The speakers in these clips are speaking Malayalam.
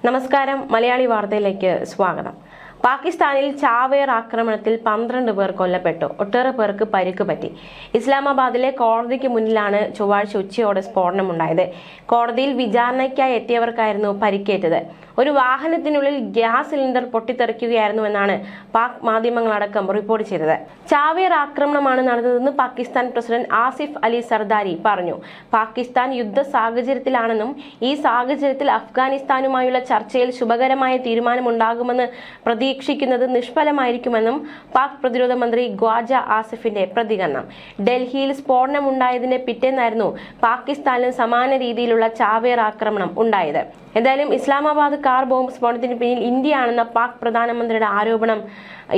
നമസ്കാരം, മലയാളി വാർത്തയിലേക്ക് സ്വാഗതം. പാകിസ്ഥാനിൽ ചാവേർ ആക്രമണത്തിൽ 12 പേർ കൊല്ലപ്പെട്ടു. ഒട്ടേറെ പേർക്ക് പരിക്ക് പറ്റി. ഇസ്ലാമാബാദിലെ കോടതിക്ക് മുന്നിലാണ് ചൊവ്വാഴ്ച ഉച്ചയോടെ സ്ഫോടനമുണ്ടായത്. കോടതിയിൽ വിചാരണയ്ക്കായി എത്തിയവർക്കായിരുന്നു പരിക്കേറ്റത്. ഒരു വാഹനത്തിനുള്ളിൽ ഗ്യാസ് സിലിണ്ടർ പൊട്ടിത്തെറിക്കുകയായിരുന്നുവെന്നാണ് പാക് മാധ്യമങ്ങളടക്കം റിപ്പോർട്ട് ചെയ്തത്. ചാവേർ ആക്രമണമാണ് നടന്നതെന്ന് പാകിസ്ഥാൻ പ്രസിഡന്റ് ആസിഫ് അലി സർദാരി പറഞ്ഞു. പാകിസ്ഥാൻ യുദ്ധ സാഹചര്യത്തിലാണെന്നും ഈ സാഹചര്യത്തിൽ അഫ്ഗാനിസ്ഥാനുമായുള്ള ചർച്ചയിൽ ശുഭകരമായ തീരുമാനമുണ്ടാകുമെന്ന് പ്രതീക്ഷിക്കുന്നത് നിഷ്ഫലമായിരിക്കുമെന്നും പാക് പ്രതിരോധ മന്ത്രി ഖ്വാജ ആസിഫിന്റെ പ്രതികരണം. ഡൽഹിയിൽ സ്ഫോടനമുണ്ടായതിന്റെ പിറ്റേന്നായിരുന്നു പാകിസ്ഥാനിലും സമാന രീതിയിലുള്ള ചാവേർ ആക്രമണം ഉണ്ടായത്. എന്തായാലും ഇസ്ലാമാബാദ് കാർ ബോംബ് സ്ഫോടനത്തിന് പിന്നിൽ ഇന്ത്യയാണെന്ന പാക് പ്രധാനമന്ത്രിയുടെ ആരോപണം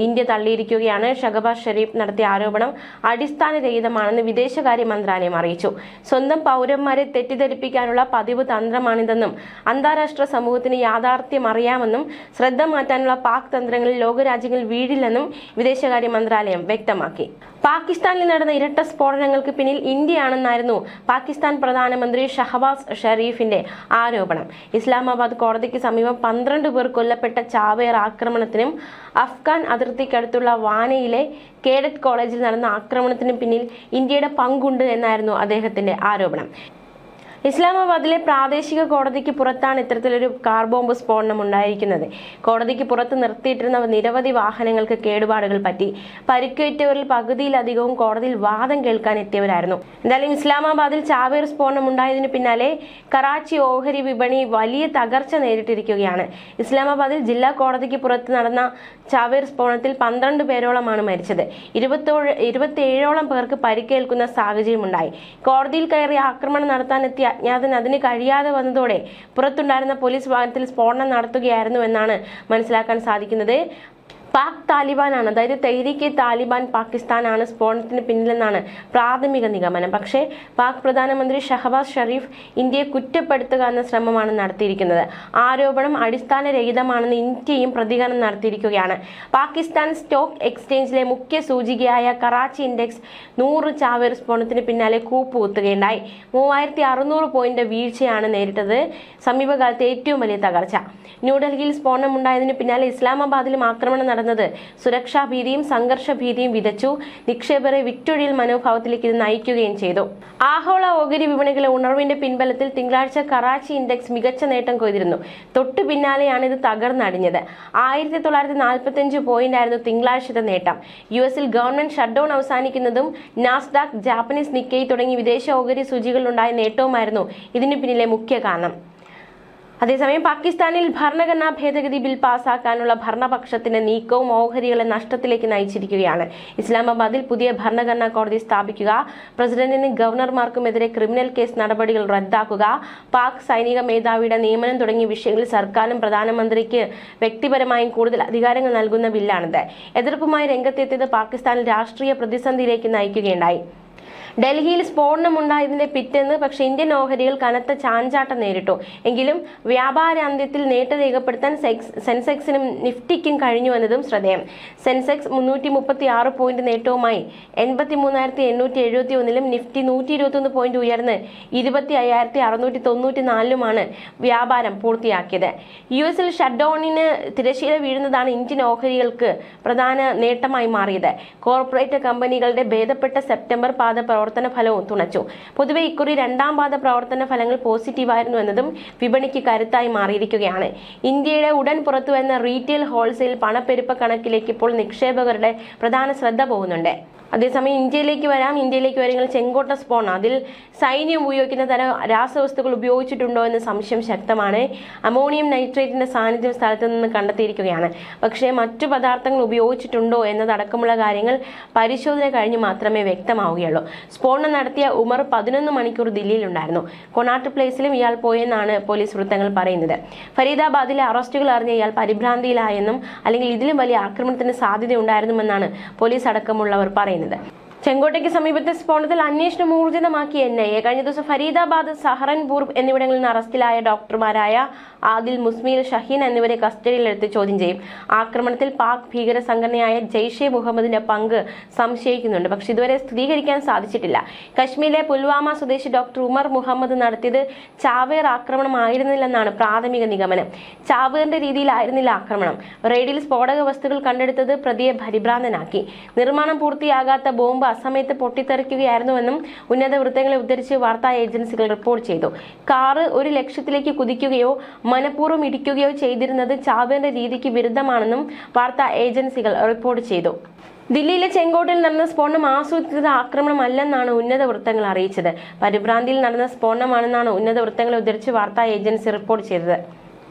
ഇന്ത്യ തള്ളിയിരിക്കുകയാണ്. ഷഹബാസ് ഷെരീഫ് നടത്തിയ ആരോപണം അടിസ്ഥാനരഹിതമാണെന്ന് വിദേശകാര്യ മന്ത്രാലയം അറിയിച്ചു. സ്വന്തം പൗരന്മാരെ തെറ്റിദ്ധരിപ്പിക്കാനുള്ള പതിവ് തന്ത്രമാണിതെന്നും അന്താരാഷ്ട്ര സമൂഹത്തിന് യാഥാർത്ഥ്യം അറിയാമെന്നും ശ്രദ്ധ മാറ്റാനുള്ള പാക് തന്ത്രങ്ങളിൽ ലോകരാജ്യങ്ങൾ വീഴില്ലെന്നും വിദേശകാര്യ മന്ത്രാലയം വ്യക്തമാക്കി. പാകിസ്ഥാനിൽ നടന്ന ഇരട്ട സ്ഫോടനങ്ങൾക്ക് പിന്നിൽ ഇന്ത്യയാണെന്നായിരുന്നു പാകിസ്ഥാൻ പ്രധാനമന്ത്രി ഷഹബാസ് ഷെരീഫിന്റെ ആരോപണം. ഇസ്ലാമാബാദ് കോടതിക്ക് സമീപം 12 പേർ കൊല്ലപ്പെട്ട ചാവേർ ആക്രമണത്തിനും അഫ്ഗാൻ അതിർത്തിക്കടുത്തുള്ള വാനയിലെ കേഡറ്റ് കോളേജിൽ നടന്ന ആക്രമണത്തിനും പിന്നിൽ ഇന്ത്യയുടെ പങ്കുണ്ട് എന്നായിരുന്നു അദ്ദേഹത്തിന്റെ ആരോപണം. ഇസ്ലാമാബാദിലെ പ്രാദേശിക കോടതിക്ക് പുറത്താണ് ഇത്തരത്തിലൊരു കാർ ബോംബ് സ്ഫോടനം ഉണ്ടായിരിക്കുന്നത്. കോടതിക്ക് പുറത്ത് നിർത്തിയിട്ടിരുന്ന നിരവധി വാഹനങ്ങൾക്ക് കേടുപാടുകൾ പറ്റി. പരിക്കേറ്റവരിൽ പകുതിയിലധികവും കോടതിയിൽ വാദം കേൾക്കാൻ എത്തിയവരായിരുന്നു. എന്തായാലും ഇസ്ലാമാബാദിൽ ചാവേർ സ്ഫോടനം ഉണ്ടായതിനു പിന്നാലെ കറാച്ചി ഓഹരി വിപണി വലിയ തകർച്ച നേരിട്ടിരിക്കുകയാണ്. ഇസ്ലാമാബാദിൽ ജില്ലാ കോടതിക്ക് പുറത്ത് നടന്ന ചാവേർ സ്ഫോടനത്തിൽ 12 പേരോളമാണ് മരിച്ചത്. 27ഓളം പേർക്ക് പരിക്കേൽക്കുന്ന സാഹചര്യമുണ്ടായി. കോടതിയിൽ കയറി ആക്രമണം നടത്താനെത്തിയ അജ്ഞാതൻ അതിന് കഴിയാതെ വന്നതോടെ പുറത്തുണ്ടായിരുന്ന പോലീസ് വാഹനത്തിൽ സ്ഫോടനം നടത്തുകയായിരുന്നു എന്നാണ് മനസ്സിലാക്കാൻ സാധിക്കുന്നത്. പാക് താലിബാനാണ്, അതായത് തെഹ്രീക്ക് താലിബാൻ പാകിസ്ഥാനാണ് സ്ഫോടനത്തിന് പിന്നിലെന്നാണ് പ്രാഥമിക നിഗമനം. പക്ഷേ പാക് പ്രധാനമന്ത്രി ഷഹബാസ് ഷെരീഫ് ഇന്ത്യയെ കുറ്റപ്പെടുത്തുക എന്ന ശ്രമമാണ് നടത്തിയിരിക്കുന്നത്. ആരോപണം അടിസ്ഥാനരഹിതമാണെന്ന് ഇന്ത്യയും പ്രതികരണം നടത്തിയിരിക്കുകയാണ്. പാകിസ്ഥാൻ സ്റ്റോക്ക് എക്സ്ചേഞ്ചിലെ മുഖ്യ സൂചികയായ കറാച്ചി ഇൻഡെക്സ് 100 ചാവേർ സ്ഫോടനത്തിന് പിന്നാലെ കൂപ്പുകുത്തുകയുണ്ടായി. 3600 പോയിന്റ് വീഴ്ചയാണ് നേരിട്ടത്. സമീപകാലത്തെ ഏറ്റവും വലിയ തകർച്ച. ന്യൂഡൽഹിയിൽ സ്ഫോടനം ഉണ്ടായതിനു പിന്നാലെ ഇസ്ലാമാബാദിലും ആക്രമണം നടന്നത് സുരക്ഷാ ഭീതിയും സംഘർഷ ഭീതിയും വിതച്ചു. നിക്ഷേപരെ വിറ്റൊഴിയൽ മനോഭാവത്തിലേക്ക് ഇത് നയിക്കുകയും ചെയ്തു. ആഗോള ഓഹരി വിപണികളെ ഉണർവിന്റെ പിൻബലത്തിൽ തിങ്കളാഴ്ച കറാച്ചി ഇൻഡെക്സ് മികച്ച നേട്ടം കൊയ്തിരുന്നു. തൊട്ടു പിന്നാലെയാണ് ഇത് തകർന്നടിഞ്ഞത്. 1945 പോയിന്റായിരുന്നു തിങ്കളാഴ്ചത്തെ നേട്ടം. യുഎസിൽ ഗവൺമെന്റ് ഷട്ട്ഡൌൺ അവസാനിക്കുന്നതും നാസ്ഡാക്ക്, ജാപ്പനീസ് നിക്കൈ തുടങ്ങി വിദേശ ഓഹരി സൂചികളിലുണ്ടായ നേട്ടവുമായിരുന്നു ഇതിനു പിന്നിലെ മുഖ്യ കാരണം. അതേസമയം പാകിസ്ഥാനിൽ ഭരണഘടനാ ഭേദഗതി ബിൽ പാസാക്കാനുള്ള ഭരണപക്ഷത്തിന്റെ നീക്കവും ഓഹരികളെ നഷ്ടത്തിലേക്ക് നയിച്ചിരിക്കുകയാണ്. ഇസ്ലാമാബാദിൽ പുതിയ ഭരണഘടനാ കോടതി സ്ഥാപിക്കുക, പ്രസിഡന്റിനും ഗവർണർമാർക്കുമെതിരെ ക്രിമിനൽ കേസ് നടപടികൾ റദ്ദാക്കുക, പാക് സൈനിക മേധാവിയുടെ നിയമനം തുടങ്ങിയ വിഷയങ്ങളിൽ സർക്കാരിനും പ്രധാനമന്ത്രിക്ക് വ്യക്തിപരമായും കൂടുതൽ അധികാരങ്ങൾ നൽകുന്ന ബില്ലാണിത്. എതിർപ്പുമായി രംഗത്തെത്തിയത് പാകിസ്ഥാനിൽ രാഷ്ട്രീയ പ്രതിസന്ധിയിലേക്ക് നയിക്കുകയുണ്ടായി. ഡൽഹിയിൽ സ്ഫോടനമുണ്ടായതിന്റെ പിറ്റേന്ന് പക്ഷേ ഇന്ത്യൻ ഓഹരികൾ കനത്ത ചാഞ്ചാട്ടം നേരിട്ടു. എങ്കിലും വ്യാപാരാന്ത്യത്തിൽ നേട്ടം രേഖപ്പെടുത്താൻ സെൻസെക്സിനും നിഫ്റ്റിക്കും കഴിഞ്ഞുവെന്നതും ശ്രദ്ധേയം. സെൻസെക്സ് 336 പോയിന്റ് നേട്ടവുമായി 83,871-ലും നിഫ്റ്റി 121 പോയിന്റ് ഉയർന്ന് 25,694-ലുമാണ് വ്യാപാരം പൂർത്തിയാക്കിയത്. യുഎസിൽ ഷട്ട്ഡൌണിന് തിരശ്ശീല വീഴുന്നതാണ് ഇന്ത്യൻ ഓഹരികൾക്ക് പ്രധാന നേട്ടമായി മാറിയത്. കോർപ്പറേറ്റ് കമ്പനികളുടെ ഭേദപ്പെട്ട സെപ്റ്റംബർ പാദ പ്രവർത്തന ഫലവും തുണച്ചു. പൊതുവെ ഇക്കുറി 2ാം പാദ പ്രവർത്തന ഫലങ്ങൾ പോസിറ്റീവായിരുന്നു എന്നതും വിപണിക്ക് കരുത്തായി മാറിയിരിക്കുകയാണ്. ഇന്ത്യയുടെ ഉടൻ പുറത്തുവരുന്ന റീറ്റെയിൽ ഹോൾസെയിൽ പണപ്പെരുപ്പ കണക്കിലേക്ക് ഇപ്പോൾ നിക്ഷേപകരുടെ പ്രധാന ശ്രദ്ധ പോകുന്നുണ്ട്. അതേസമയം ഇന്ത്യയിലേക്ക് വരുന്ന ചെങ്കോട്ട സ്ഫോടനം, അതിൽ സൈന്യം ഉപയോഗിക്കുന്ന തരം രാസവസ്തുക്കൾ ഉപയോഗിച്ചിട്ടുണ്ടോ എന്ന സംശയം ശക്തമാണ്. അമോണിയം നൈട്രേറ്റിന്റെ സാന്നിധ്യം സ്ഥലത്ത് നിന്ന് കണ്ടെത്തിയിരിക്കുകയാണ്. പക്ഷേ മറ്റു പദാർത്ഥങ്ങൾ ഉപയോഗിച്ചിട്ടുണ്ടോ എന്നതടക്കമുള്ള കാര്യങ്ങൾ പരിശോധന കഴിഞ്ഞ് മാത്രമേ വ്യക്തമാവുകയുള്ളൂ. സ്ഫോടനം നടത്തിയ ഉമർ 11 മണിക്കൂർ ദില്ലിയിലുണ്ടായിരുന്നു. കൊണാട്ട് പ്ലേസിലും ഇയാൾ പോയെന്നാണ് പോലീസ് വൃത്തങ്ങൾ പറയുന്നത്. ഫരീദാബാദിലെ അറസ്റ്റുകൾ അറിഞ്ഞ ഇയാൾ പരിഭ്രാന്തിയിലായെന്നും അല്ലെങ്കിൽ ഇതിലും വലിയ ആക്രമണത്തിന് സാധ്യതയുണ്ടായിരുന്നുവെന്നാണ് പോലീസ് അടക്കമുള്ളവർ പറയുന്നത്. ചെങ്കോട്ടയ്ക്ക് സമീപത്തെ സ്ഫോടനത്തിൽ അന്വേഷണം ഊർജിതമാക്കി NIA. കഴിഞ്ഞ ദിവസം ഫരീദാബാദ്, സഹറൻപൂർ എന്നിവിടങ്ങളിൽ നിന്ന് അറസ്റ്റിലായ ഡോക്ടർമാരായ ആദിൽ, മുസ്മീൽ, ഷഹീൻ എന്നിവരെ കസ്റ്റഡിയിലെടുത്ത് ചോദ്യം ചെയ്യും. ആക്രമണത്തിൽ പാക് ഭീകര സംഘടനയായ ജെയ്ഷെ മുഹമ്മദിന്റെ പങ്ക് സംശയിക്കുന്നുണ്ട്, പക്ഷെ ഇതുവരെ സ്ഥിരീകരിക്കാൻ സാധിച്ചിട്ടില്ല. കശ്മീരിലെ പുൽവാമ സ്വദേശി ഡോക്ടർ ഉമർ മുഹമ്മദ് നടത്തിയത് ചാവേർ ആക്രമണമായിരുന്നില്ലെന്നാണ് പ്രാഥമിക നിഗമനം. ചാവേറിന്റെ രീതിയിലായിരുന്നില്ല ആക്രമണം. റെയ്ഡിൽ സ്ഫോടക വസ്തുക്കൾ കണ്ടെടുത്തത് പ്രതിയെ പരിഭ്രാന്തനാക്കി. നിർമ്മാണം പൂർത്തിയാകാത്ത ബോംബ് അസമയത്ത് പൊട്ടിത്തെറിക്കുകയായിരുന്നുവെന്നും ഉന്നത വൃത്തങ്ങളെ ഉദ്ധരിച്ച് വാർത്താ ഏജൻസികൾ റിപ്പോർട്ട് ചെയ്തു. കാറ് ഒരു ലക്ഷ്യത്തിലേക്ക് കുതിക്കുകയോ മനഃപൂർവ്വം ഇടിക്കുകയോ ചെയ്തിരുന്നത് ചാവേറിന്റെ രീതിക്ക് വിരുദ്ധമാണെന്നും വാർത്താ ഏജൻസികൾ റിപ്പോർട്ട് ചെയ്തു. ദില്ലിയിലെ ചെങ്കോട്ടയിൽ നടന്ന സ്ഫോടനം ആസൂത്രിത ആക്രമണമല്ലെന്നാണ് ഉന്നത വൃത്തങ്ങൾ അറിയിച്ചത്. പരിഭ്രാന്തിയിൽ നടന്ന സ്ഫോടനമാണെന്നാണ് ഉന്നത വൃത്തങ്ങളെ ഉദ്ധരിച്ച് വാർത്താ ഏജൻസി റിപ്പോർട്ട് ചെയ്തത്.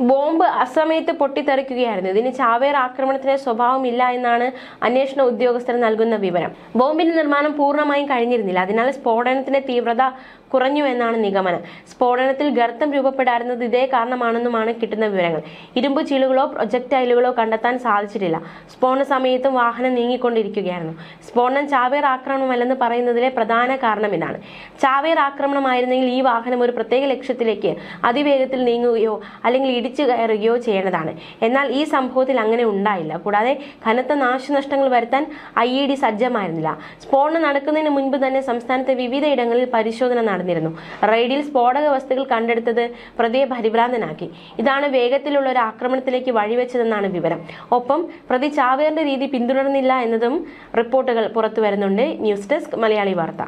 ബോംബ് അസമയത്ത് പൊട്ടിത്തെറിക്കുകയായിരുന്നു. ഇതിന് ചാവേർ ആക്രമണത്തിന്റെ സ്വഭാവമില്ല എന്നാണ് അന്വേഷണ ഉദ്യോഗസ്ഥർ നൽകുന്ന വിവരം. ബോംബിന്റെ നിർമ്മാണം പൂർണ്ണമായും കഴിഞ്ഞിരുന്നില്ല, അതിനാൽ സ്ഫോടനത്തിന്റെ തീവ്രത കുറഞ്ഞു എന്നാണ് നിഗമനം. സ്ഫോടനത്തിൽ ഗർത്തം രൂപപ്പെടാറുന്നത് ഇതേ കാരണമാണെന്നുമാണ് കിട്ടുന്ന വിവരങ്ങൾ. ഇരുമ്പ് ചീളുകളോ പ്രൊജക്ടൈലുകളോ കണ്ടെത്താൻ സാധിച്ചിട്ടില്ല. സ്ഫോടന സമയത്തും വാഹനം നീങ്ങിക്കൊണ്ടിരിക്കുകയായിരുന്നു. സ്ഫോടനം ചാവേർ ആക്രമണമല്ലെന്ന് പറയുന്നതിലെ പ്രധാന കാരണം ഇതാണ്. ചാവേർ ആക്രമണമായിരുന്നെങ്കിൽ ഈ വാഹനം ഒരു പ്രത്യേക ലക്ഷ്യത്തിലേക്ക് അതിവേഗത്തിൽ നീങ്ങുകയോ അല്ലെങ്കിൽ ഇടിച്ചു കയറുകയോ ചെയ്യേണ്ടതാണ്. എന്നാൽ ഈ സംഭവത്തിൽ അങ്ങനെ ഉണ്ടായില്ല. കൂടാതെ കനത്ത നാശനഷ്ടങ്ങൾ വരുത്താൻ IED സജ്ജമായിരുന്നില്ല. സ്ഫോടനം നടക്കുന്നതിന് മുൻപ് തന്നെ സംസ്ഥാനത്തെ വിവിധ ഇടങ്ങളിൽ പരിശോധന നടന്നിരുന്നു. റെയ്ഡിൽ സ്ഫോടക വസ്തുക്കൾ കണ്ടെടുത്തത് പ്രതിയെ പരിഭ്രാന്തനാക്കി. ഇതാണ് വേഗത്തിലുള്ള ഒരു ആക്രമണത്തിലേക്ക് വഴിവെച്ചതെന്നാണ് വിവരം. ഒപ്പം പ്രതി ചാവേറിന്റെ രീതി പിന്തുടർന്നില്ല എന്നതും റിപ്പോർട്ടുകൾ പുറത്തുവരുന്നുണ്ട്. ന്യൂസ് ഡെസ്ക് മലയാളി വാർത്ത.